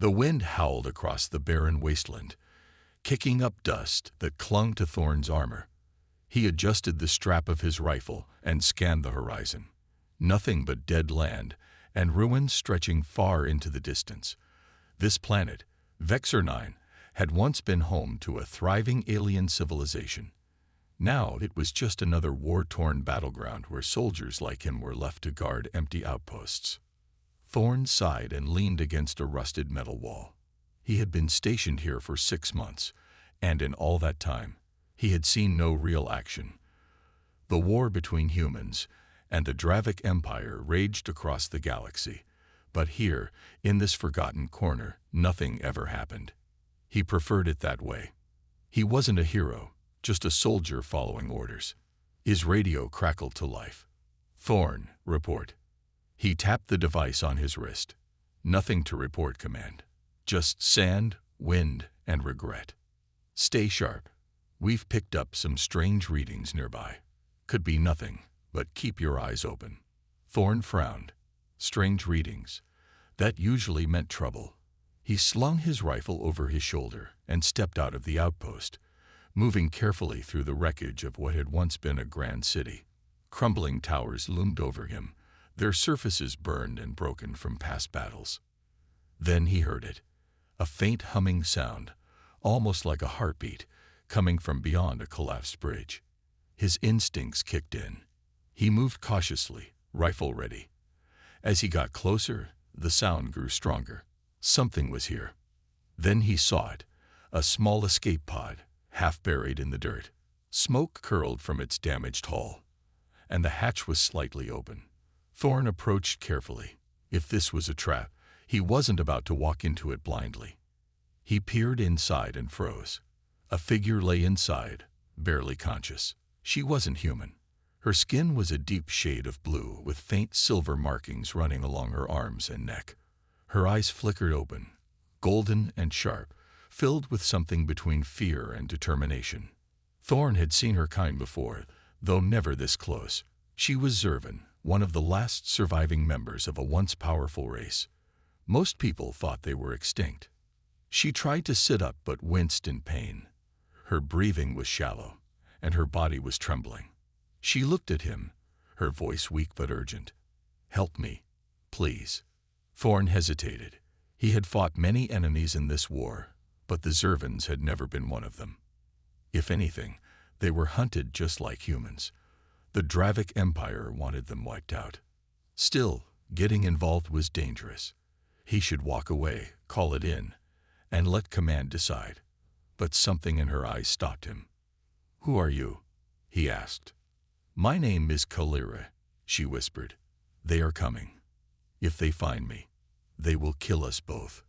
The wind howled across the barren wasteland, kicking up dust that clung to Thorn's armor. He adjusted the strap of his rifle and scanned the horizon. Nothing but dead land and ruins stretching far into the distance. This planet, Vexor 9, had once been home to a thriving alien civilization. Now it was just another war-torn battleground where soldiers like him were left to guard empty outposts. Thorn sighed and leaned against a rusted metal wall. He had been stationed here for 6 months, and in all that time, he had seen no real action. The war between humans and the Dravic Empire raged across the galaxy, but here, in this forgotten corner, nothing ever happened. He preferred it that way. He wasn't a hero, just a soldier following orders. His radio crackled to life. "Thorn, report." He tapped the device on his wrist. "Nothing to report, Command. Just sand, wind, and regret. Stay sharp. We've picked up some strange readings nearby. Could be nothing, but keep your eyes open." Thorn frowned. Strange readings. That usually meant trouble. He slung his rifle over his shoulder and stepped out of the outpost, moving carefully through the wreckage of what had once been a grand city. Crumbling towers loomed over him, their surfaces burned and broken from past battles. Then he heard it, a faint humming sound, almost like a heartbeat, coming from beyond a collapsed bridge. His instincts kicked in. He moved cautiously, rifle ready. As he got closer, the sound grew stronger. Something was here. Then he saw it, a small escape pod, half buried in the dirt. Smoke curled from its damaged hull, and the hatch was slightly open. Thorn approached carefully. If this was a trap, he wasn't about to walk into it blindly. He peered inside and froze. A figure lay inside, barely conscious. She wasn't human. Her skin was a deep shade of blue with faint silver markings running along her arms and neck. Her eyes flickered open, golden and sharp, filled with something between fear and determination. Thorn had seen her kind before, though never this close. She was Zervin, one of the last surviving members of a once powerful race. Most people thought they were extinct. She tried to sit up but winced in pain. Her breathing was shallow, and her body was trembling. She looked at him, her voice weak but urgent. "Help me, please." Thorn hesitated. He had fought many enemies in this war, but the Zervins had never been one of them. If anything, they were hunted just like humans. The Dravic Empire wanted them wiped out. Still, getting involved was dangerous. He should walk away, call it in, and let command decide. But something in her eyes stopped him. "Who are you?" he asked. "My name is Kalira," she whispered. "They are coming. If they find me, they will kill us both."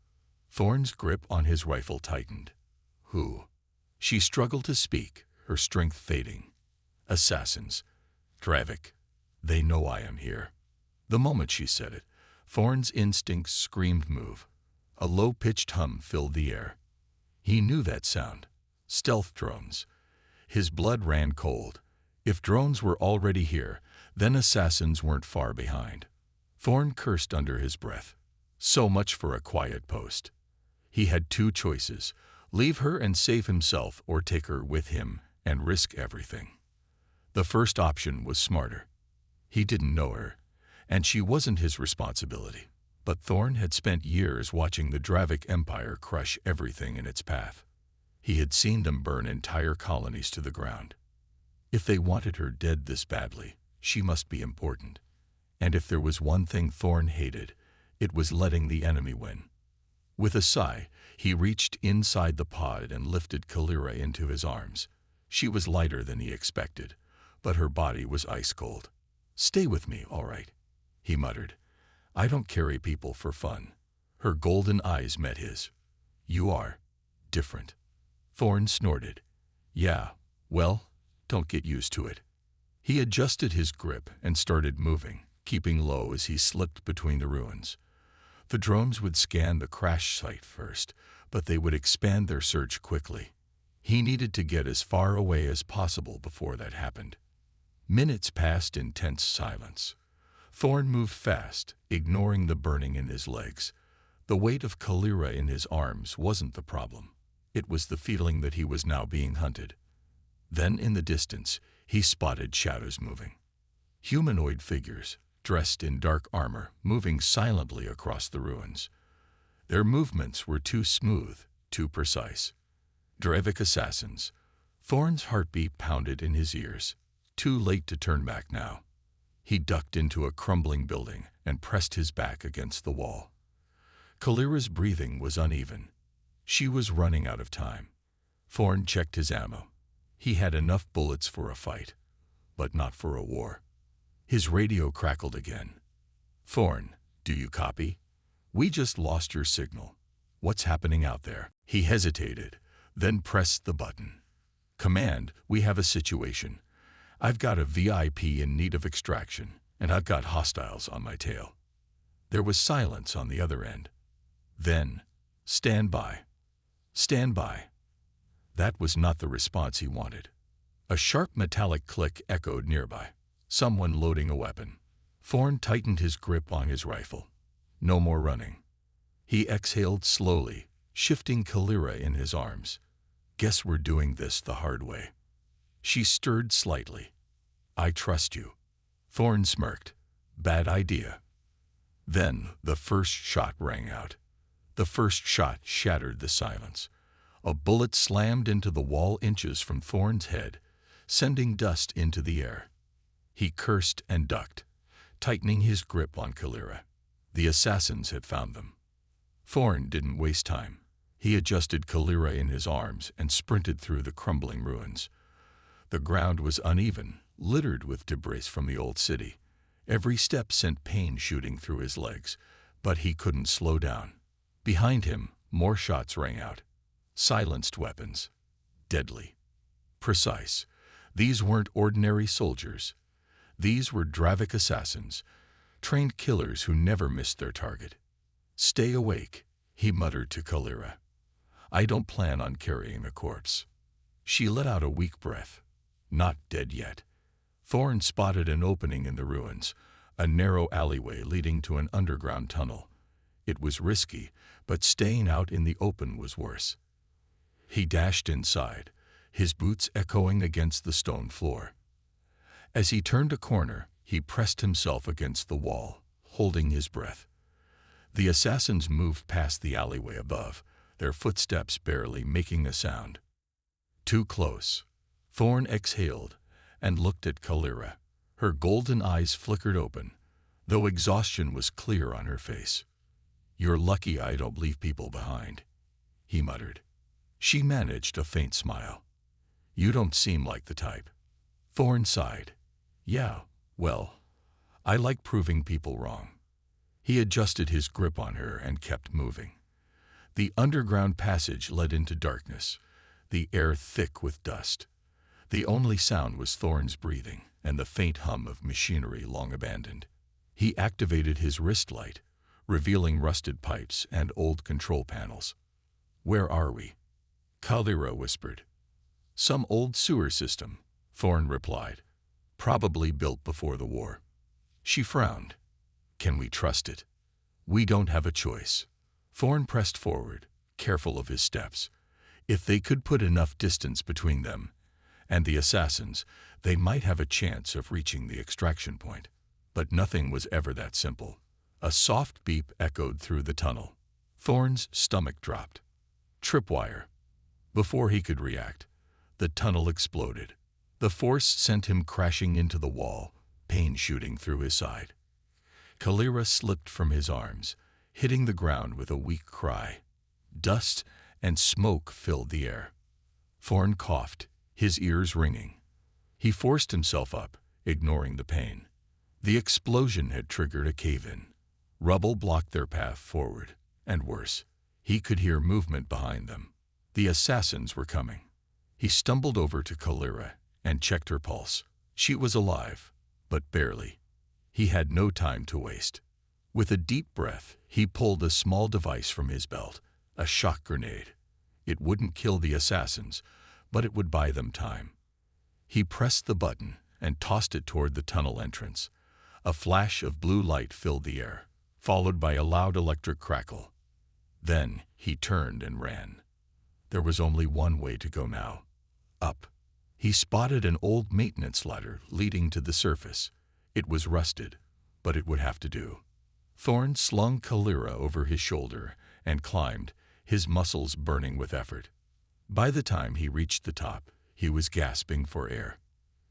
Thorn's grip on his rifle tightened. "Who?" She struggled to speak, her strength fading. "Assassins. Dravic. They know I am here." The moment she said it, Thorn's instincts screamed move. A low-pitched hum filled the air. He knew that sound. Stealth drones. His blood ran cold. If drones were already here, then assassins weren't far behind. Thorn cursed under his breath. So much for a quiet post. He had two choices: leave her and save himself, or take her with him and risk everything. The first option was smarter. He didn't know her, and she wasn't his responsibility. But Thorn had spent years watching the Dravic Empire crush everything in its path. He had seen them burn entire colonies to the ground. If they wanted her dead this badly, she must be important. And if there was one thing Thorn hated, it was letting the enemy win. With a sigh, he reached inside the pod and lifted Kalira into his arms. She was lighter than he expected, but her body was ice cold. "Stay with me, all right," he muttered. "I don't carry people for fun." Her golden eyes met his. "You are different." Thorn snorted. "Yeah, well, don't get used to it." He adjusted his grip and started moving, keeping low as he slipped between the ruins. The drones would scan the crash site first, but they would expand their search quickly. He needed to get as far away as possible before that happened. Minutes passed in tense silence. Thorn moved fast, ignoring the burning in his legs. The weight of Kalira in his arms wasn't the problem. It was the feeling that he was now being hunted. Then, in the distance, he spotted shadows moving. Humanoid figures, dressed in dark armor, moving silently across the ruins. Their movements were too smooth, too precise. Drevik assassins. Thorn's heartbeat pounded in his ears. Too late to turn back now. He ducked into a crumbling building and pressed his back against the wall. Kalira's breathing was uneven. She was running out of time. Thorn checked his ammo. He had enough bullets for a fight, but not for a war. His radio crackled again. "Thorn, do you copy? We just lost your signal. What's happening out there?" He hesitated, then pressed the button. "Command, we have a situation. I've got a VIP in need of extraction, and I've got hostiles on my tail." There was silence on the other end. Then, "Stand by. Stand by." That was not the response he wanted. A sharp metallic click echoed nearby. Someone loading a weapon. Thorn tightened his grip on his rifle. No more running. He exhaled slowly, shifting Kalira in his arms. "Guess we're doing this the hard way." She stirred slightly. "I trust you." Thorn smirked. "Bad idea." Then the first shot rang out. The first shot shattered the silence. A bullet slammed into the wall inches from Thorn's head, sending dust into the air. He cursed and ducked, tightening his grip on Kalira. The assassins had found them. Thorn didn't waste time. He adjusted Kalira in his arms and sprinted through the crumbling ruins. The ground was uneven, littered with debris from the old city. Every step sent pain shooting through his legs, but he couldn't slow down. Behind him, more shots rang out. Silenced weapons. Deadly. Precise. These weren't ordinary soldiers. These were Drevik assassins, trained killers who never missed their target. "Stay awake," he muttered to Kalira. "I don't plan on carrying a corpse." She let out a weak breath. Not dead yet. Thorn spotted an opening in the ruins, a narrow alleyway leading to an underground tunnel. It was risky, but staying out in the open was worse. He dashed inside, his boots echoing against the stone floor. As he turned a corner, he pressed himself against the wall, holding his breath. The assassins moved past the alleyway above, their footsteps barely making a sound. Too close. Thorn exhaled and looked at Kalira. Her golden eyes flickered open, though exhaustion was clear on her face. "You're lucky I don't leave people behind," he muttered. She managed a faint smile. "You don't seem like the type." Thorn sighed. "Yeah, well, I like proving people wrong." He adjusted his grip on her and kept moving. The underground passage led into darkness, the air thick with dust. The only sound was Thorn's breathing and the faint hum of machinery long abandoned. He activated his wrist light, revealing rusted pipes and old control panels. "Where are we?" Kalira whispered. "Some old sewer system," Thorn replied. "Probably built before the war." She frowned. "Can we trust it?" "We don't have a choice." Thorn pressed forward, careful of his steps. If they could put enough distance between them and the assassins, they might have a chance of reaching the extraction point. But nothing was ever that simple. A soft beep echoed through the tunnel. Thorn's stomach dropped. Tripwire. Before he could react, the tunnel exploded. The force sent him crashing into the wall, pain shooting through his side. Kalira slipped from his arms, hitting the ground with a weak cry. Dust and smoke filled the air. Thorn coughed, his ears ringing. He forced himself up, ignoring the pain. The explosion had triggered a cave-in. Rubble blocked their path forward, and worse, he could hear movement behind them. The assassins were coming. He stumbled over to Kalira and checked her pulse. She was alive, but barely. He had no time to waste. With a deep breath, he pulled a small device from his belt, a shock grenade. It wouldn't kill the assassins, but it would buy them time. He pressed the button and tossed it toward the tunnel entrance. A flash of blue light filled the air, followed by a loud electric crackle. Then he turned and ran. There was only one way to go now. Up. He spotted an old maintenance ladder leading to the surface. It was rusted, but it would have to do. Thorn slung Kalira over his shoulder and climbed, his muscles burning with effort. By the time he reached the top, he was gasping for air.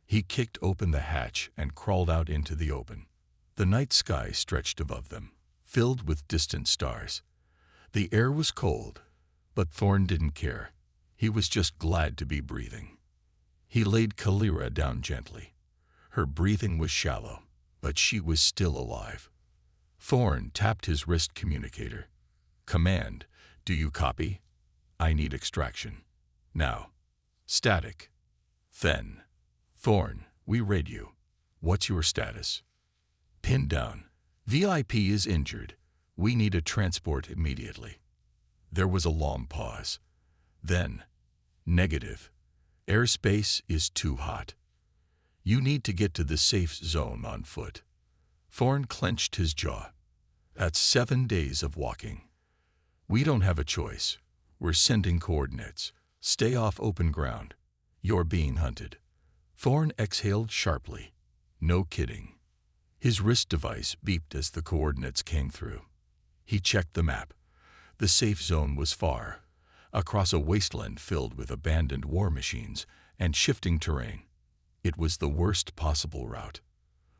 He kicked open the hatch and crawled out into the open. The night sky stretched above them, filled with distant stars. The air was cold, but Thorn didn't care. He was just glad to be breathing. He laid Kalira down gently. Her breathing was shallow, but she was still alive. Thorn tapped his wrist communicator. Command, do you copy? I need extraction. Now. Static. Then. Thorn, we read you. What's your status? Pinned down. VIP is injured. We need a transport immediately. There was a long pause. Then. Negative. Airspace is too hot. You need to get to the safe zone on foot. Thorn clenched his jaw. That's 7 days of walking. We don't have a choice. We're sending coordinates. Stay off open ground. You're being hunted. Thorn exhaled sharply. No kidding. His wrist device beeped as the coordinates came through. He checked the map. The safe zone was far, across a wasteland filled with abandoned war machines and shifting terrain. It was the worst possible route.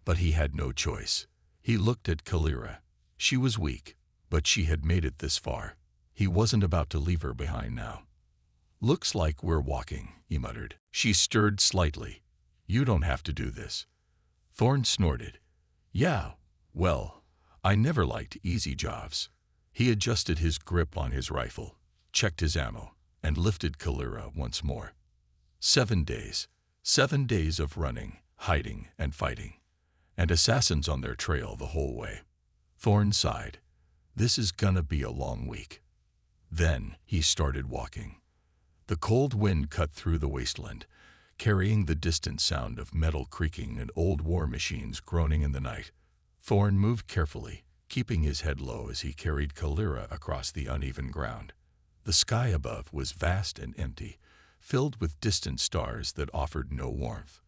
But he had no choice. He looked at Kalira. She was weak, but she had made it this far. He wasn't about to leave her behind now. Looks like we're walking, he muttered. She stirred slightly. You don't have to do this. Thorn snorted. Yeah, well, I never liked easy jobs. He adjusted his grip on his rifle, checked his ammo, and lifted Kalira once more. 7 days. 7 days of running, hiding, and fighting. And assassins on their trail the whole way. Thorn sighed. This is gonna be a long week. Then he started walking. The cold wind cut through the wasteland, carrying the distant sound of metal creaking and old war machines groaning in the night. Thorn moved carefully, keeping his head low as he carried Kalira across the uneven ground. The sky above was vast and empty, filled with distant stars that offered no warmth.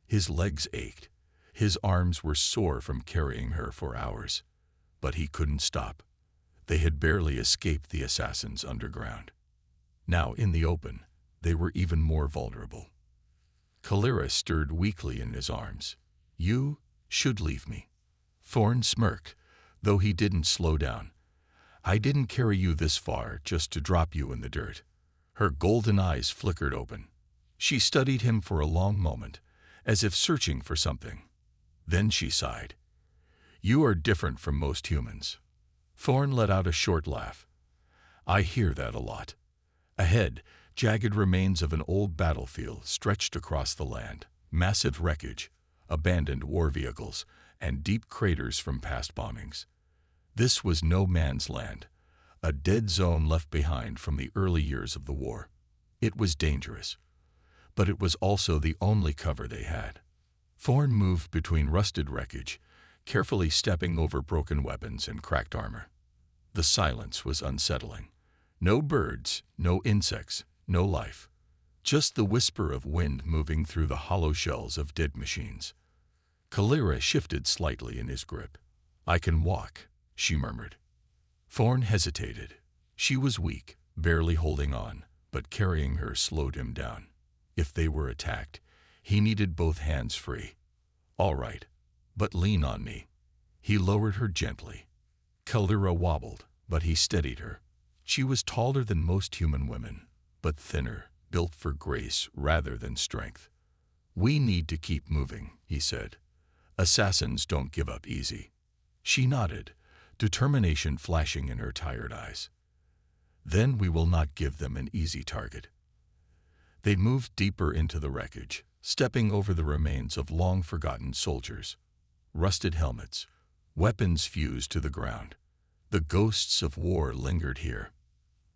His legs ached. His arms were sore from carrying her for hours. But he couldn't stop. They had barely escaped the assassins underground. Now in the open, they were even more vulnerable. Kalira stirred weakly in his arms. You should leave me. Thorn smirked, though he didn't slow down. I didn't carry you this far just to drop you in the dirt. Her golden eyes flickered open. She studied him for a long moment, as if searching for something. Then she sighed. You are different from most humans. Thorn let out a short laugh. I hear that a lot. Ahead, jagged remains of an old battlefield stretched across the land, massive wreckage, abandoned war vehicles, and deep craters from past bombings. This was no man's land, a dead zone left behind from the early years of the war. It was dangerous, but it was also the only cover they had. Thorn moved between rusted wreckage, carefully stepping over broken weapons and cracked armor. The silence was unsettling. No birds, no insects, no life. Just the whisper of wind moving through the hollow shells of dead machines. Kalira shifted slightly in his grip. I can walk, she murmured. Thorn hesitated. She was weak, barely holding on, but carrying her slowed him down. If they were attacked, he needed both hands free. All right, but lean on me. He lowered her gently. Kalira wobbled, but he steadied her. She was taller than most human women, but thinner, built for grace rather than strength. We need to keep moving, he said. Assassins don't give up easy. She nodded, determination flashing in her tired eyes. Then we will not give them an easy target. They moved deeper into the wreckage, stepping over the remains of long-forgotten soldiers. Rusted helmets, weapons fused to the ground. The ghosts of war lingered here.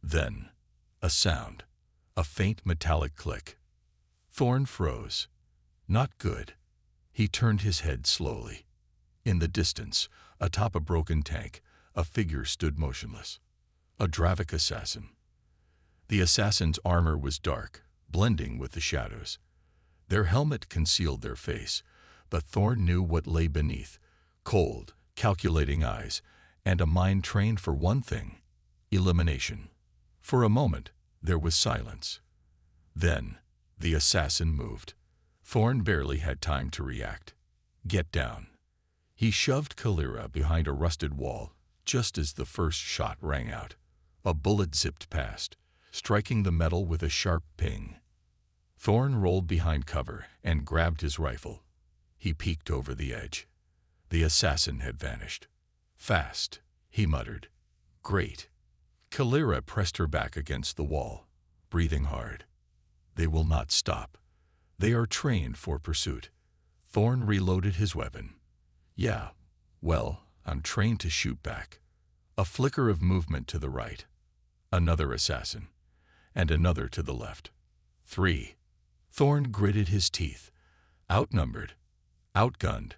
Then, a sound, a faint metallic click. Thorn froze. Not good. He turned his head slowly. In the distance, atop a broken tank, a figure stood motionless. A Dravik assassin. The assassin's armor was dark, blending with the shadows. Their helmet concealed their face, but Thorn knew what lay beneath: cold, calculating eyes, and a mind trained for one thing: elimination. For a moment, there was silence. Then, the assassin moved. Thorn barely had time to react. "Get down." He shoved Kalira behind a rusted wall just as the first shot rang out. A bullet zipped past, striking the metal with a sharp ping. Thorn rolled behind cover and grabbed his rifle. He peeked over the edge. The assassin had vanished. "Fast," he muttered. "Great." Kalira pressed her back against the wall, breathing hard. "They will not stop. They are trained for pursuit." Thorn reloaded his weapon. "Yeah, well, I'm trained to shoot back." A flicker of movement to the right. Another assassin. And another to the left. 3. Thorn gritted his teeth. Outnumbered. Outgunned.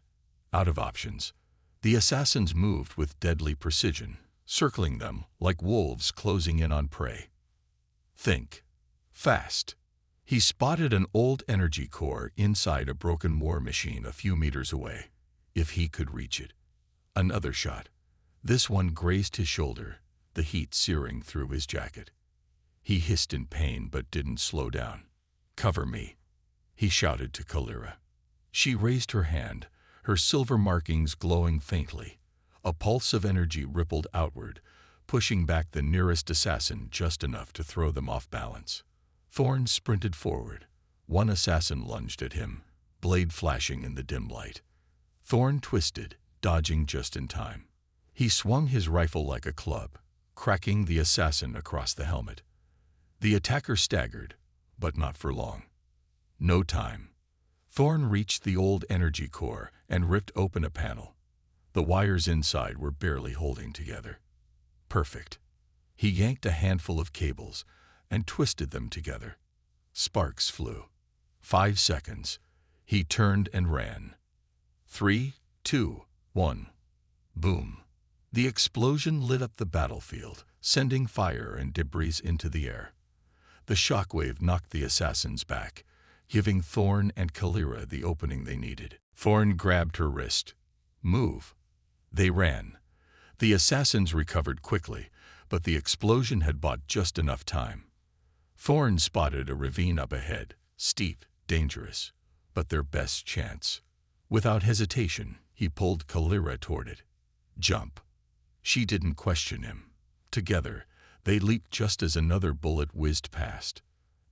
Out of options. The assassins moved with deadly precision, circling them like wolves closing in on prey. Think. Fast. He spotted an old energy core inside a broken war machine a few meters away. If he could reach it. Another shot. This one grazed his shoulder, the heat searing through his jacket. He hissed in pain but didn't slow down. "Cover me," he shouted to Kalira. She raised her hand, her silver markings glowing faintly. A pulse of energy rippled outward, pushing back the nearest assassin just enough to throw them off balance. Thorn sprinted forward. One assassin lunged at him, blade flashing in the dim light. Thorn twisted, dodging just in time. He swung his rifle like a club, cracking the assassin across the helmet. The attacker staggered, but not for long. No time. Thorn reached the old energy core and ripped open a panel. The wires inside were barely holding together. Perfect. He yanked a handful of cables and twisted them together. Sparks flew. 5 seconds. He turned and ran. 3, 2, 1. Boom. The explosion lit up the battlefield, sending fire and debris into the air. The shockwave knocked the assassins back, giving Thorn and Kalira the opening they needed. Thorn grabbed her wrist. "Move." They ran. The assassins recovered quickly, but the explosion had bought just enough time. Thorn spotted a ravine up ahead, steep, dangerous, but their best chance. Without hesitation, he pulled Kalira toward it. "Jump." She didn't question him. Together, they leaped just as another bullet whizzed past.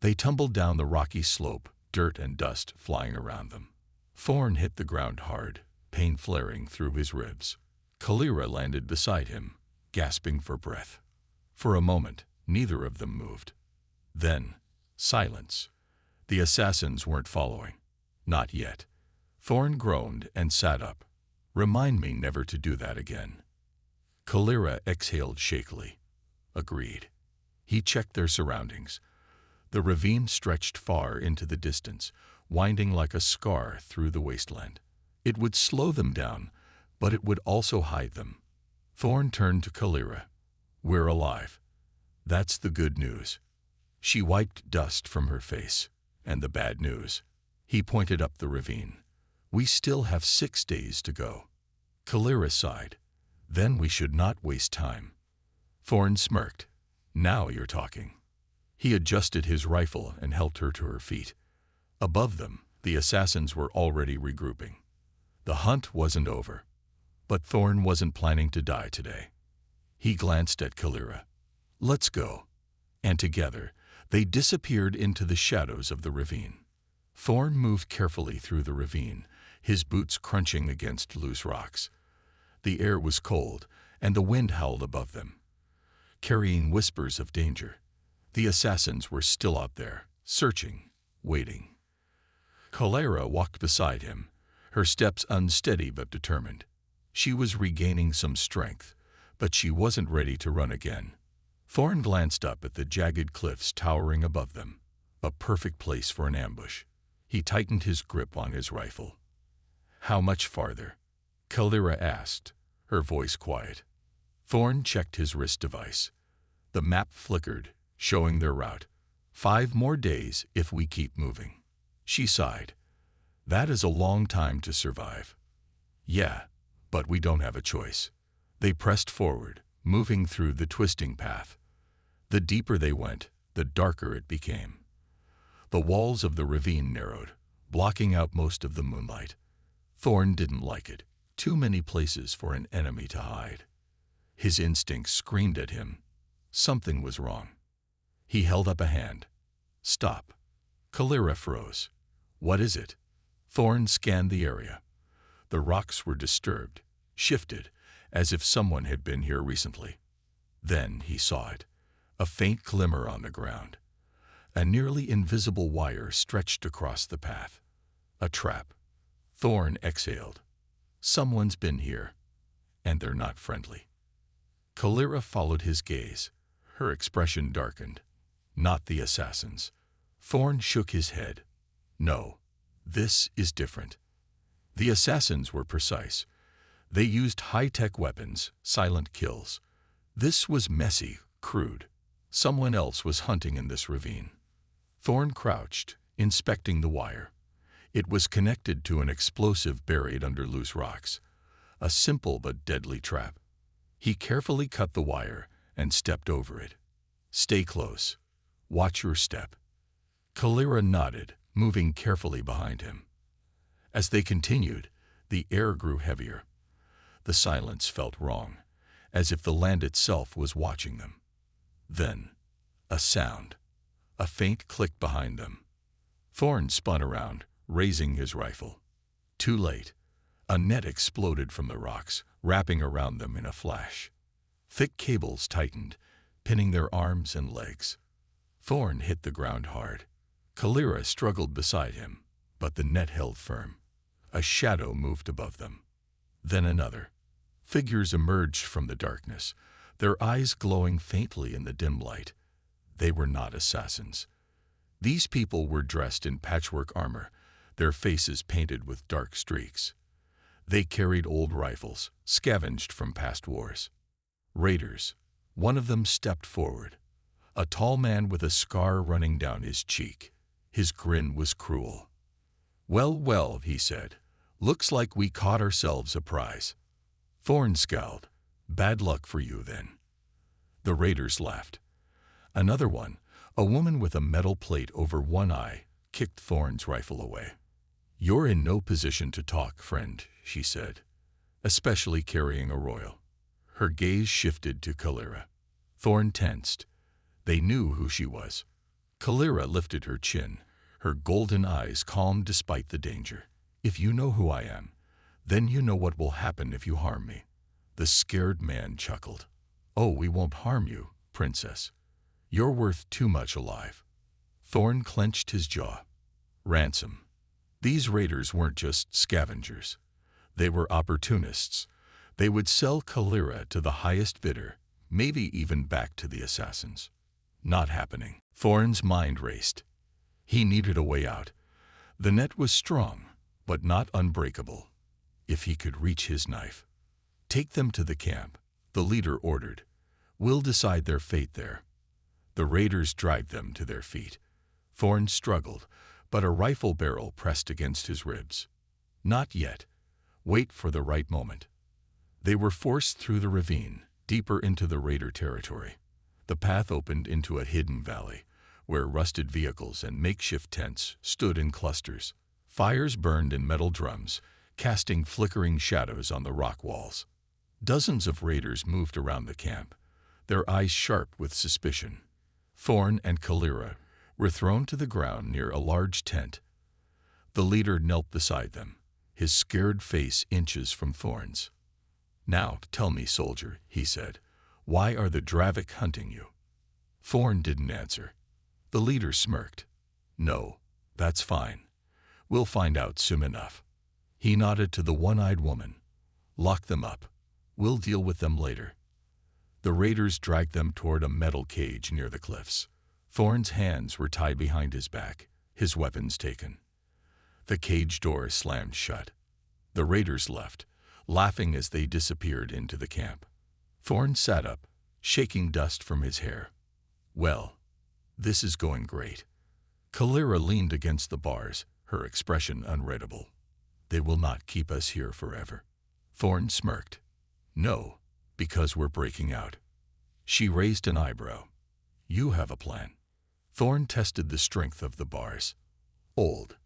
They tumbled down the rocky slope, dirt and dust flying around them. Thorn hit the ground hard, pain flaring through his ribs. Kalira landed beside him, gasping for breath. For a moment, neither of them moved. Then, silence. The assassins weren't following. Not yet. Thorn groaned and sat up. "Remind me never to do that again." Kalira exhaled shakily. Agreed. He checked their surroundings. The ravine stretched far into the distance, winding like a scar through the wasteland. It would slow them down, but it would also hide them. Thorn turned to Kalira. "We're alive. That's the good news." She wiped dust from her face. "And the bad news." He pointed up the ravine. "We still have 6 days to go." Kalira sighed. "Then we should not waste time." Thorn smirked. "Now you're talking." He adjusted his rifle and helped her to her feet. Above them, the assassins were already regrouping. The hunt wasn't over. But Thorn wasn't planning to die today. He glanced at Kalira. "Let's go." And together, they disappeared into the shadows of the ravine. Thorn moved carefully through the ravine, his boots crunching against loose rocks. The air was cold, and the wind howled above them, carrying whispers of danger. The assassins were still out there, searching, waiting. Kalira walked beside him, her steps unsteady but determined. She was regaining some strength, but she wasn't ready to run again. Thorn glanced up at the jagged cliffs towering above them, a perfect place for an ambush. He tightened his grip on his rifle. "How much farther?" Kalira asked, her voice quiet. Thorn checked his wrist device. The map flickered, showing their route. 5 more days if we keep moving. She sighed. That is a long time to survive. Yeah, but we don't have a choice. They pressed forward, moving through the twisting path. The deeper they went, the darker it became. The walls of the ravine narrowed, blocking out most of the moonlight. Thorn didn't like it. Too many places for an enemy to hide. His instincts screamed at him. Something was wrong. He held up a hand. Stop. Kalira froze. What is it? Thorn scanned the area. The rocks were disturbed, shifted, as if someone had been here recently. Then he saw it. A faint glimmer on the ground. A nearly invisible wire stretched across the path. A trap. Thorn exhaled. Someone's been here, and they're not friendly. Kalira followed his gaze. Her expression darkened. Not the assassins. Thorn shook his head. No, this is different. The assassins were precise. They used high-tech weapons, silent kills. This was messy, crude. Someone else was hunting in this ravine. Thorn crouched, inspecting the wire. It was connected to an explosive buried under loose rocks. A simple but deadly trap. He carefully cut the wire and stepped over it. Stay close. Watch your step. Kalira nodded, moving carefully behind him. As they continued, the air grew heavier. The silence felt wrong, as if the land itself was watching them. Then, a sound. A faint click behind them. Thorn spun around, raising his rifle. Too late. A net exploded from the rocks, wrapping around them in a flash. Thick cables tightened, pinning their arms and legs. Thorn hit the ground hard. Kalira struggled beside him, but the net held firm. A shadow moved above them. Then another. Figures emerged from the darkness, their eyes glowing faintly in the dim light. They were not assassins. These people were dressed in patchwork armor, their faces painted with dark streaks. They carried old rifles, scavenged from past wars. Raiders. One of them stepped forward. A tall man with a scar running down his cheek. His grin was cruel. Well, well, he said. Looks like we caught ourselves a prize. Thorn scowled. Bad luck for you, then. The raiders laughed. Another one, a woman with a metal plate over one eye, kicked Thorn's rifle away. You're in no position to talk, friend, she said, especially carrying a royal. Her gaze shifted to Kalira. Thorn tensed. They knew who she was. Kalira lifted her chin, her golden eyes calm despite the danger. If you know who I am, then you know what will happen if you harm me. The scared man chuckled. Oh, we won't harm you, princess. You're worth too much alive. Thorn clenched his jaw. Ransom. These raiders weren't just scavengers. They were opportunists. They would sell Kalira to the highest bidder, maybe even back to the assassins. Not happening. Thorn's mind raced. He needed a way out. The net was strong, but not unbreakable. If he could reach his knife. Take them to the camp, the leader ordered. We'll decide their fate there. The raiders dragged them to their feet. Thorn struggled, but a rifle barrel pressed against his ribs. Not yet. Wait for the right moment. They were forced through the ravine, deeper into the raider territory. The path opened into a hidden valley, where rusted vehicles and makeshift tents stood in clusters. Fires burned in metal drums, casting flickering shadows on the rock walls. Dozens of raiders moved around the camp, their eyes sharp with suspicion. Thorn and Kalira were thrown to the ground near a large tent. The leader knelt beside them, his scared face inches from Thorn's. Now, tell me, soldier, he said, why are the Dravik hunting you? Thorn didn't answer. The leader smirked. No, that's fine. We'll find out soon enough. He nodded to the one-eyed woman. Lock them up. We'll deal with them later. The raiders dragged them toward a metal cage near the cliffs. Thorn's hands were tied behind his back, his weapons taken. The cage door slammed shut. The raiders left, laughing as they disappeared into the camp. Thorn sat up, shaking dust from his hair. "Well, this is going great." Kalira leaned against the bars, her expression unreadable. "They will not keep us here forever." Thorn smirked. "No, because we're breaking out." She raised an eyebrow. "You have a plan." Thorn tested the strength of the bars. Old,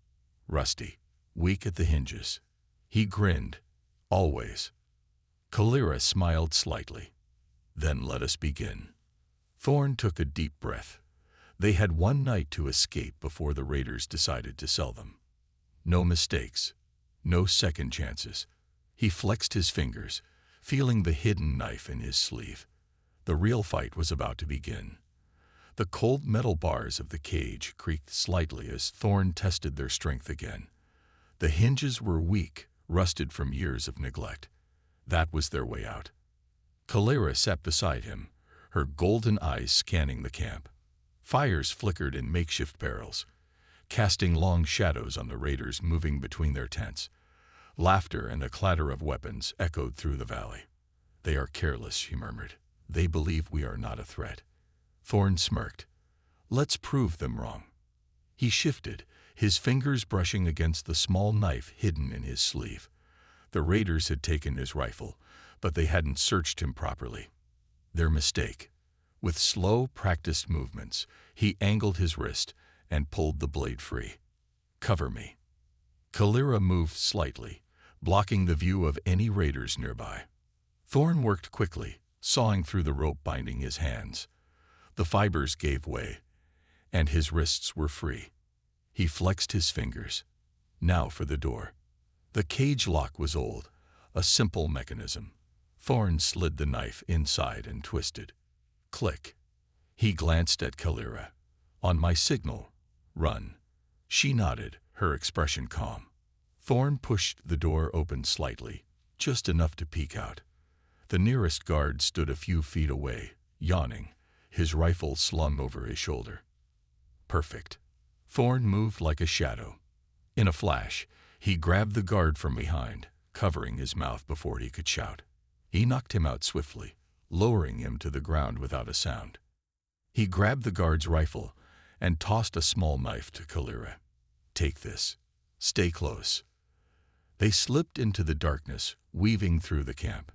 rusty, weak at the hinges. He grinned. "Always." Kalira smiled slightly. "Then let us begin." Thorn took a deep breath. They had one night to escape before the raiders decided to sell them. No mistakes, no second chances. He flexed his fingers, feeling the hidden knife in his sleeve. The real fight was about to begin. The cold metal bars of the cage creaked slightly as Thorn tested their strength again. The hinges were weak, rusted from years of neglect. That was their way out. Kalira sat beside him, her golden eyes scanning the camp. Fires flickered in makeshift barrels, casting long shadows on the raiders moving between their tents. Laughter and the clatter of weapons echoed through the valley. "They are careless," she murmured. "They believe we are not a threat." Thorn smirked. "Let's prove them wrong." He shifted, his fingers brushing against the small knife hidden in his sleeve. The raiders had taken his rifle, but they hadn't searched him properly. Their mistake. With slow, practiced movements, he angled his wrist and pulled the blade free. "Cover me." Kalira moved slightly, blocking the view of any raiders nearby. Thorn worked quickly, sawing through the rope binding his hands. The fibers gave way, and his wrists were free. He flexed his fingers. Now for the door. The cage lock was old, a simple mechanism. Thorn slid the knife inside and twisted. Click. He glanced at Kalira. "On my signal, run." She nodded, her expression calm. Thorn pushed the door open slightly, just enough to peek out. The nearest guard stood a few feet away, yawning, his rifle slung over his shoulder. Perfect. Thorn moved like a shadow. In a flash, he grabbed the guard from behind, covering his mouth before he could shout. He knocked him out swiftly, lowering him to the ground without a sound. He grabbed the guard's rifle and tossed a small knife to Kalira. "Take this. Stay close." They slipped into the darkness, weaving through the camp.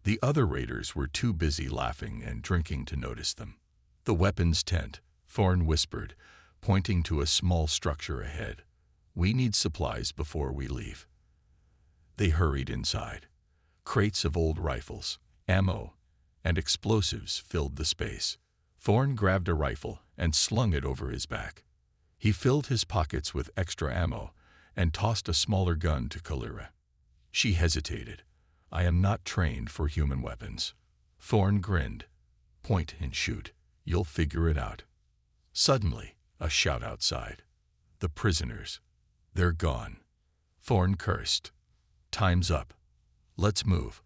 The other raiders were too busy laughing and drinking to notice them. "The weapons tent," Thorn whispered, pointing to a small structure ahead. "We need supplies before we leave." They hurried inside. Crates of old rifles, ammo, and explosives filled the space. Thorn grabbed a rifle and slung it over his back. He filled his pockets with extra ammo and tossed a smaller gun to Kalira. She hesitated. "I am not trained for human weapons." Thorn grinned. "Point and shoot. You'll figure it out." Suddenly, a shout outside. "The prisoners. They're gone." Thorn cursed. "Time's up. Let's move."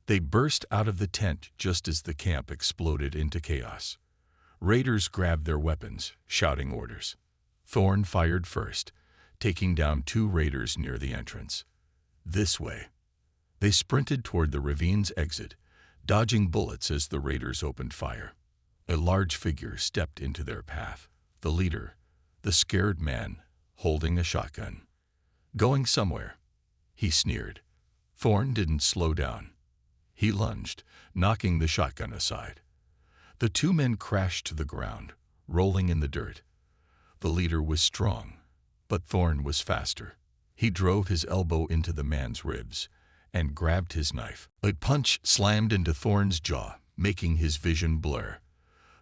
They burst out of the tent just as the camp exploded into chaos. Raiders grabbed their weapons, shouting orders. Thorn fired first, taking down 2 raiders near the entrance. "This way." They sprinted toward the ravine's exit, dodging bullets as the raiders opened fire. A large figure stepped into their path. The leader, the scared man, holding a shotgun. "Going somewhere," he sneered. Thorn didn't slow down. He lunged, knocking the shotgun aside. The 2 men crashed to the ground, rolling in the dirt. The leader was strong, but Thorn was faster. He drove his elbow into the man's ribs and grabbed his knife. A punch slammed into Thorn's jaw, making his vision blur.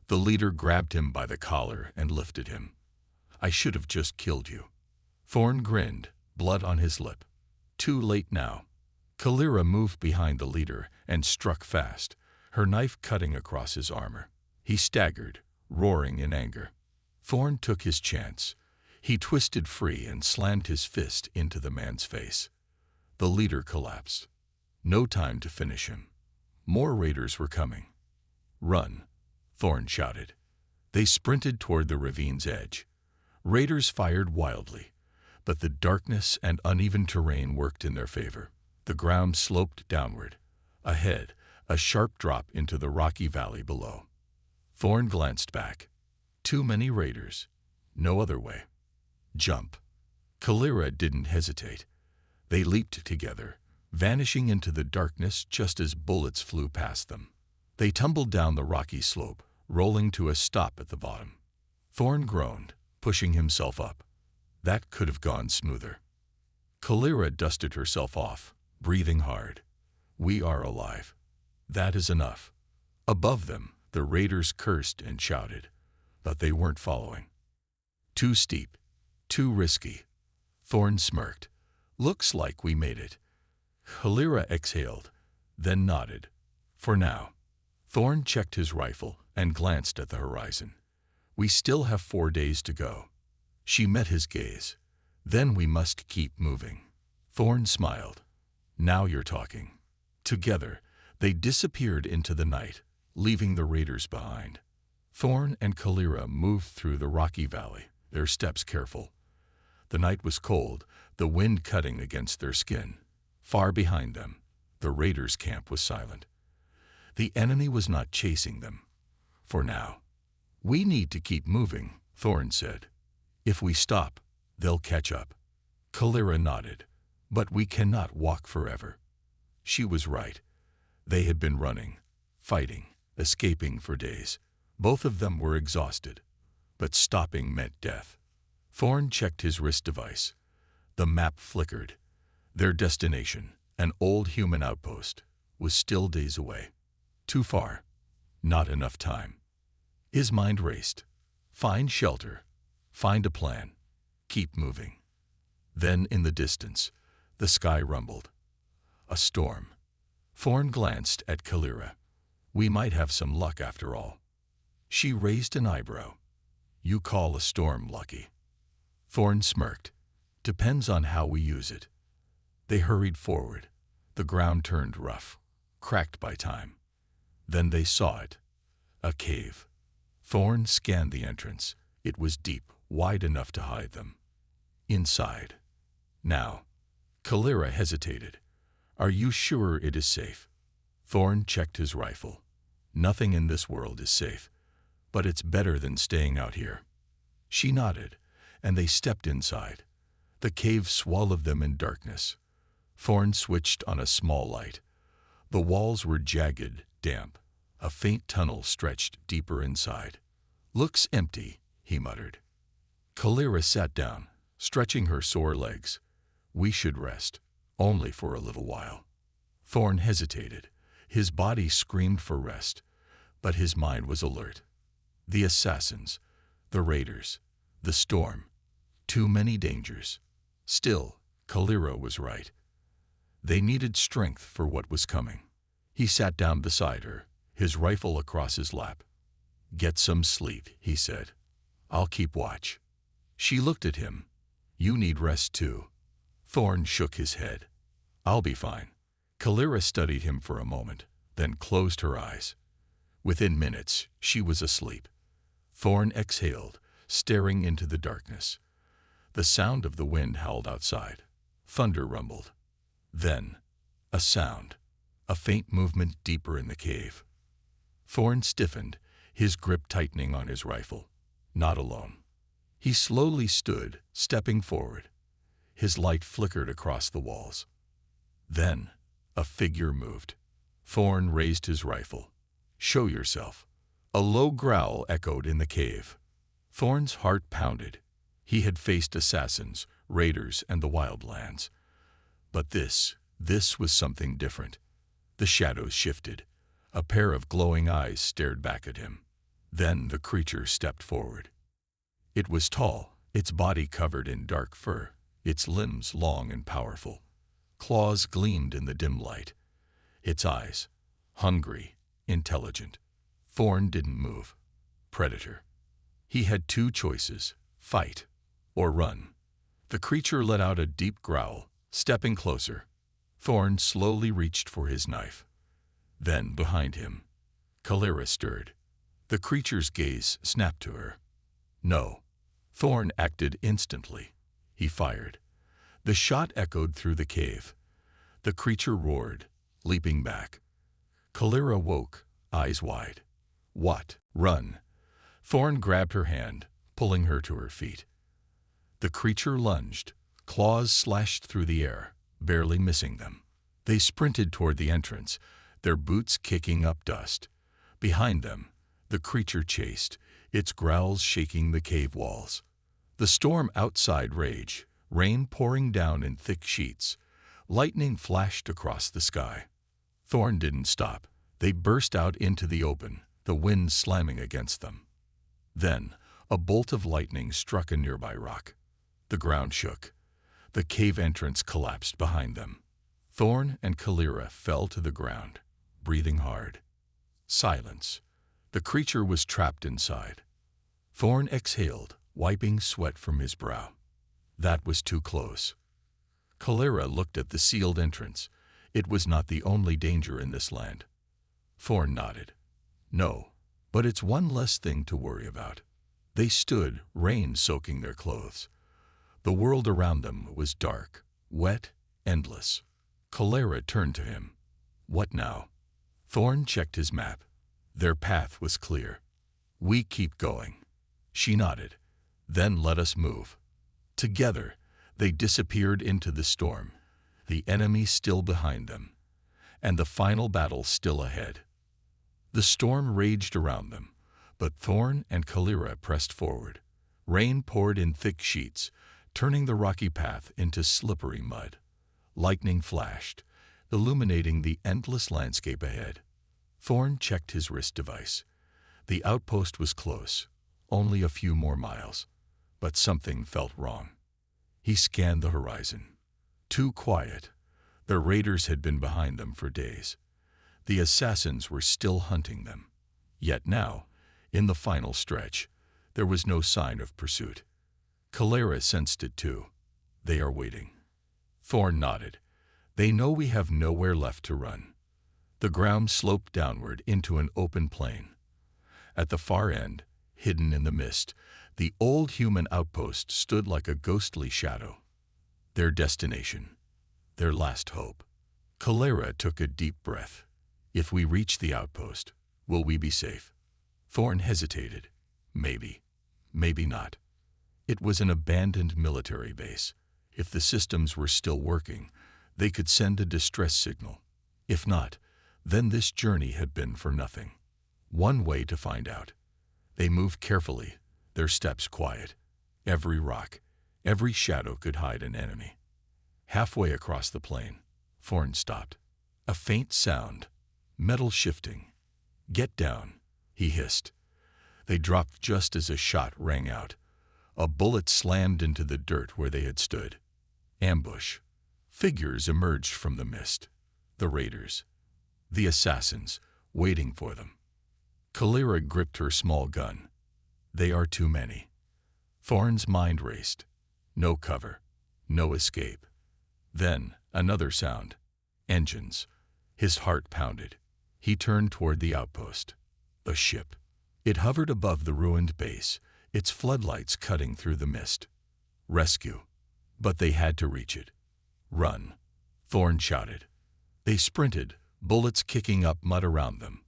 The leader grabbed him by the collar and lifted him. "I should have just killed you." Thorn grinned, blood on his lip. Too late now. Kalira moved behind the leader and struck fast, her knife cutting across his armor. He staggered, roaring in anger. Thorn took his chance. He twisted free and slammed his fist into the man's face. The leader collapsed. No time to finish him. More raiders were coming. "Run," Thorn shouted. They sprinted toward the ravine's edge. Raiders fired wildly, but the darkness and uneven terrain worked in their favor. The ground sloped downward. Ahead, a sharp drop into the rocky valley below. Thorn glanced back. Too many raiders. No other way. Jump. Kalira didn't hesitate. They leaped together, vanishing into the darkness just as bullets flew past them. They tumbled down the rocky slope, rolling to a stop at the bottom. Thorn groaned, pushing himself up. That could have gone smoother. Kalira dusted herself off, breathing hard. We are alive. That is enough. Above them, the raiders cursed and shouted, but they weren't following. Too steep, too risky. Thorn smirked. Looks like we made it. Kalira exhaled, then nodded. For now. Thorn checked his rifle and glanced at the horizon. We still have 4 days to go. She met his gaze. Then we must keep moving. Thorn smiled. Now you're talking. Together, they disappeared into the night, leaving the raiders behind. Thorn and Kalira moved through the rocky valley, their steps careful. The night was cold, the wind cutting against their skin. Far behind them, the raiders' camp was silent. The enemy was not chasing them. For now. We need to keep moving, Thorn said. If we stop, they'll catch up. Kalira nodded. But we cannot walk forever. She was right. They had been running, fighting, escaping for days. Both of them were exhausted. But stopping meant death. Thorn checked his wrist device. The map flickered. Their destination, an old human outpost, was still days away. Too far. Not enough time. His mind raced. Find shelter. Find a plan. Keep moving. Then, in the distance, the sky rumbled. A storm. Thorn glanced at Kalira. We might have some luck after all. She raised an eyebrow. You call a storm lucky? Thorn smirked. Depends on how we use it. They hurried forward. The ground turned rough, cracked by time. Then they saw it. A cave. Thorn scanned the entrance. It was deep, wide enough to hide them. Inside. Now. Kalira hesitated. Are you sure it is safe? Thorn checked his rifle. Nothing in this world is safe, but it's better than staying out here. She nodded, and they stepped inside. The cave swallowed them in darkness. Thorn switched on a small light. The walls were jagged, damp. A faint tunnel stretched deeper inside. Looks empty, he muttered. Kalira sat down, stretching her sore legs. We should rest, only for a little while. Thorn hesitated. His body screamed for rest, but his mind was alert. The assassins, the raiders, the storm. Too many dangers. Still, Kalira was right. They needed strength for what was coming. He sat down beside her, his rifle across his lap. Get some sleep, he said. I'll keep watch. She looked at him. You need rest too. Thorn shook his head. I'll be fine. Kalira studied him for a moment, then closed her eyes. Within minutes, she was asleep. Thorn exhaled, staring into the darkness. The sound of the wind howled outside. Thunder rumbled. Then, a sound. A faint movement deeper in the cave. Thorn stiffened, his grip tightening on his rifle. Not alone. He slowly stood, stepping forward. His light flickered across the walls. Then, a figure moved. Thorn raised his rifle. Show yourself. A low growl echoed in the cave. Thorn's heart pounded. He had faced assassins, raiders, and the wildlands. But this was something different. The shadows shifted. A pair of glowing eyes stared back at him. Then the creature stepped forward. It was tall, its body covered in dark fur, its limbs long and powerful. Claws gleamed in the dim light. Its eyes, hungry, intelligent. Thorn didn't move. Predator. He had two choices, fight or run. The creature let out a deep growl, stepping closer. Thorn slowly reached for his knife. Then, behind him, Kalira stirred. The creature's gaze snapped to her. No. Thorn acted instantly. He fired. The shot echoed through the cave. The creature roared, leaping back. Kalira woke, eyes wide. What? Run! Thorn grabbed her hand, pulling her to her feet. The creature lunged, claws slashed through the air, barely missing them. They sprinted toward the entrance, their boots kicking up dust. Behind them, the creature chased, its growls shaking the cave walls. The storm outside raged, rain pouring down in thick sheets. Lightning flashed across the sky. Thorn didn't stop. They burst out into the open, the wind slamming against them. Then, a bolt of lightning struck a nearby rock. The ground shook. The cave entrance collapsed behind them. Thorn and Kalira fell to the ground, breathing hard. Silence. The creature was trapped inside. Thorn exhaled, wiping sweat from his brow. That was too close. Kalira looked at the sealed entrance. It was not the only danger in this land. Thorn nodded. No, but it's one less thing to worry about. They stood, rain soaking their clothes. The world around them was dark, wet, endless. Kalira turned to him. What now? Thorn checked his map. Their path was clear. We keep going. She nodded. Then let us move. Together, they disappeared into the storm, the enemy still behind them, and the final battle still ahead. The storm raged around them, but Thorn and Kalira pressed forward. Rain poured in thick sheets, turning the rocky path into slippery mud. Lightning flashed, illuminating the endless landscape ahead. Thorn checked his wrist device. The outpost was close, only a few more miles, but something felt wrong. He scanned the horizon. Too quiet. The raiders had been behind them for days. The assassins were still hunting them. Yet now, in the final stretch, there was no sign of pursuit. Kalira sensed it too. They are waiting. Thorn nodded. They know we have nowhere left to run. The ground sloped downward into an open plain. At the far end, hidden in the mist, the old human outpost stood like a ghostly shadow. Their destination, their last hope. Kalira took a deep breath. If we reach the outpost, will we be safe? Thorn hesitated. Maybe. Maybe not. It was an abandoned military base. If the systems were still working, they could send a distress signal. If not, then this journey had been for nothing. One way to find out. They moved carefully, their steps quiet. Every rock, every shadow could hide an enemy. Halfway across the plain, Thorn stopped. A faint sound, metal shifting. Get down, he hissed. They dropped just as a shot rang out. A bullet slammed into the dirt where they had stood. Ambush. Figures emerged from the mist. The raiders. The assassins, waiting for them. Kalira gripped her small gun. They are too many. Thorn's mind raced. No cover. No escape. Then, another sound. Engines. His heart pounded. He turned toward the outpost. A ship. It hovered above the ruined base, its floodlights cutting through the mist. Rescue. But they had to reach it. Run. Thorn shouted. They sprinted, bullets kicking up mud around them.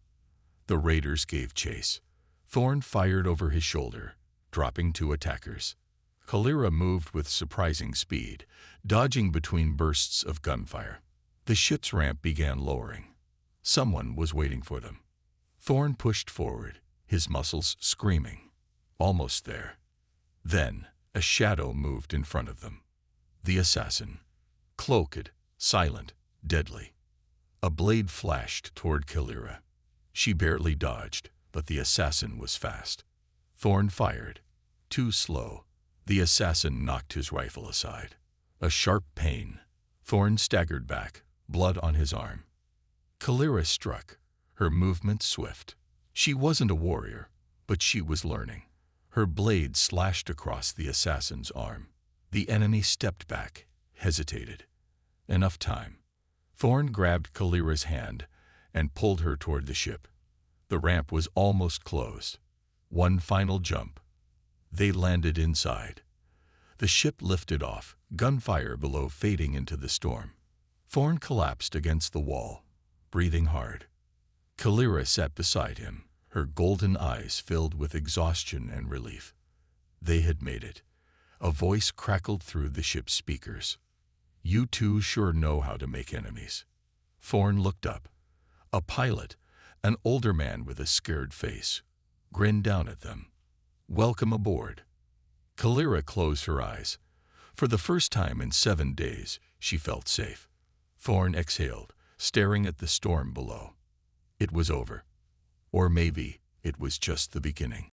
The raiders gave chase. Thorn fired over his shoulder, dropping two attackers. Kalira moved with surprising speed, dodging between bursts of gunfire. The ship's ramp began lowering. Someone was waiting for them. Thorn pushed forward, his muscles screaming. Almost there. Then, a shadow moved in front of them. The assassin. Cloaked, silent, deadly. A blade flashed toward Kalira. She barely dodged, but the assassin was fast. Thorn fired. Too slow. The assassin knocked his rifle aside. A sharp pain. Thorn staggered back, blood on his arm. Kalira struck, her movement swift. She wasn't a warrior, but she was learning. Her blade slashed across the assassin's arm. The enemy stepped back, hesitated. Enough time. Thorn grabbed Kalira's hand and pulled her toward the ship. The ramp was almost closed. One final jump. They landed inside. The ship lifted off, gunfire below fading into the storm. Thorn collapsed against the wall, breathing hard. Kalira sat beside him, her golden eyes filled with exhaustion and relief. They had made it. A voice crackled through the ship's speakers. "You two sure know how to make enemies." Thorn looked up. A pilot, an older man with a scared face, grinned down at them. "Welcome aboard." Kalira closed her eyes. For the first time in 7 days, she felt safe. Thorn exhaled, staring at the storm below. It was over. Or maybe it was just the beginning.